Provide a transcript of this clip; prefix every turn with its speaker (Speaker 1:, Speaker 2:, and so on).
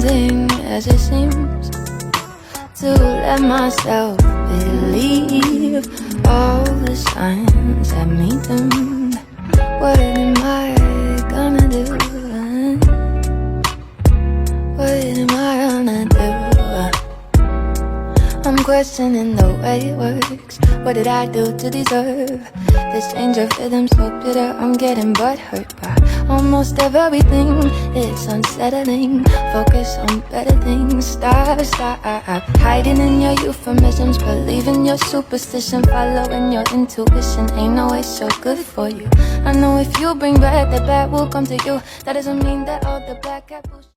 Speaker 1: tempting as it seems to let myself believe all the signs that meet them. What am I gonna do? What am I gonna do? I'm questioning the way it works. What did I do to deserve this change of rhythm so bitter? I'm getting butthurt by almost everything. It's unsettling. Focus on better things. Stop hiding in your euphemisms, believing your superstition, following your intuition. Ain't no way so good for you. I know if you bring bad, the bad will come to you. That doesn't mean that all the black apples